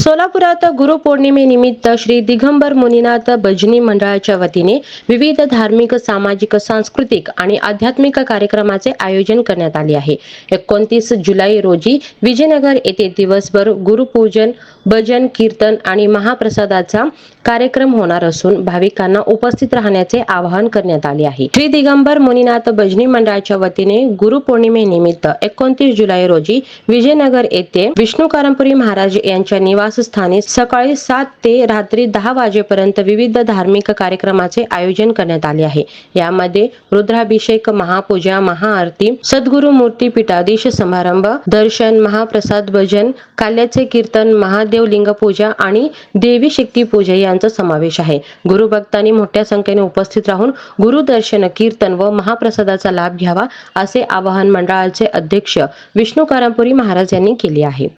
सोलापुरात गुरुपौर्णिमेनिमित्त श्री दिगंबर मुनीनाथ भजनी मंडळाच्या वतीने विविध धार्मिक, सामाजिक, सांस्कृतिक आणि आध्यात्मिक कार्यक्रमाचे आयोजन करण्यात आले आहे। 29 जुलै रोजी विजयनगर येथे दिवसभर गुरुपूजन, भजन, कीर्तन आणि महाप्रसादाचा कार्यक्रम होणार असून भाविकांना उपस्थित राहण्याचे आवाहन करण्यात आले आहे। श्री दिगंबर मुनीनाथ भजनी मंडळाच्या वतीने गुरुपौर्णिमेनिमित्त 29 जुलै रोजी विजयनगर येथे विष्णुकारंपुरी महाराज यांच्या निवासस्थानी सकाळी 7 ते रात्री 10 वाजेपर्यंत विविध धार्मिक कार्यक्रमाचे आयोजन करण्यात आले आहे। यामध्ये रुद्राभिषेक, महापूजा, महाआरती, सद्गुरु मूर्ती पीठाधीश समारंभ, दर्शन, महाप्रसाद, भजन, काल्याचे कीर्तन, महादेव लिंग पूजा आणि देवी शक्ती पूजा यांचा समावेश आहे। गुरुभक्तांनी मोठ्या संख्येने उपस्थित राहून गुरुदर्शन, कीर्तन व महाप्रसादाचा लाभ घ्यावा असे आवाहन मंडळाचे अध्यक्ष विष्णुकारंपुरी महाराज यांनी केले आहे।